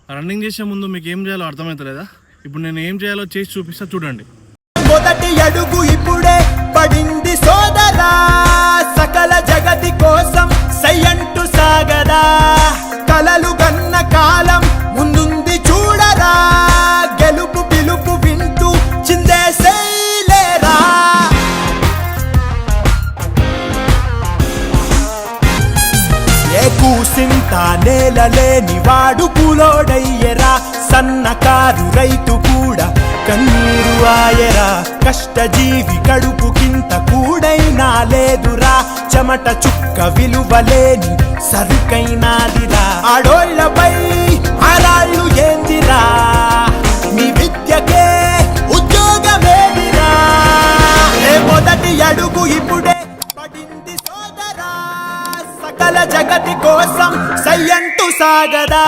Running చేసే ముందు మీకు ఏం చేయాలో అర్థమవుతలేదా? ఇప్పుడు నేను ఏం చేయాలో చేసి చూపిస్తా, చూడండి. మొదటి అడుగు ఇప్పుడే పడింది సోదరా, సకల జగతి కోసం సయ్యంటు సాగరా, కలలు గన్న కాలం ముందుంది చూడరా, గెలుపు పిలుపు వింటూ చిందేసేలేరా. ఏ కూసింత నేలలేని వాడు కూలోడయ్యరా, సన్నకారు రైతు కూడా కన్నీరు ఆయరా, కష్టజీవి కడుపుకింత కూడైనా లేదురా, చెమట చుక్క విలువలేని సరుకైనాదిరా. ఆడోళ్ళపై ఆరాళ్ళు ఏందిరా, మీ విద్యకే ఉద్యోగమేదిరా. ఏ మొదటి అడుగు ఇప్పుడే పడింది సోదరా, సకల జగతి కోసం సయ్యంటు సాగదా.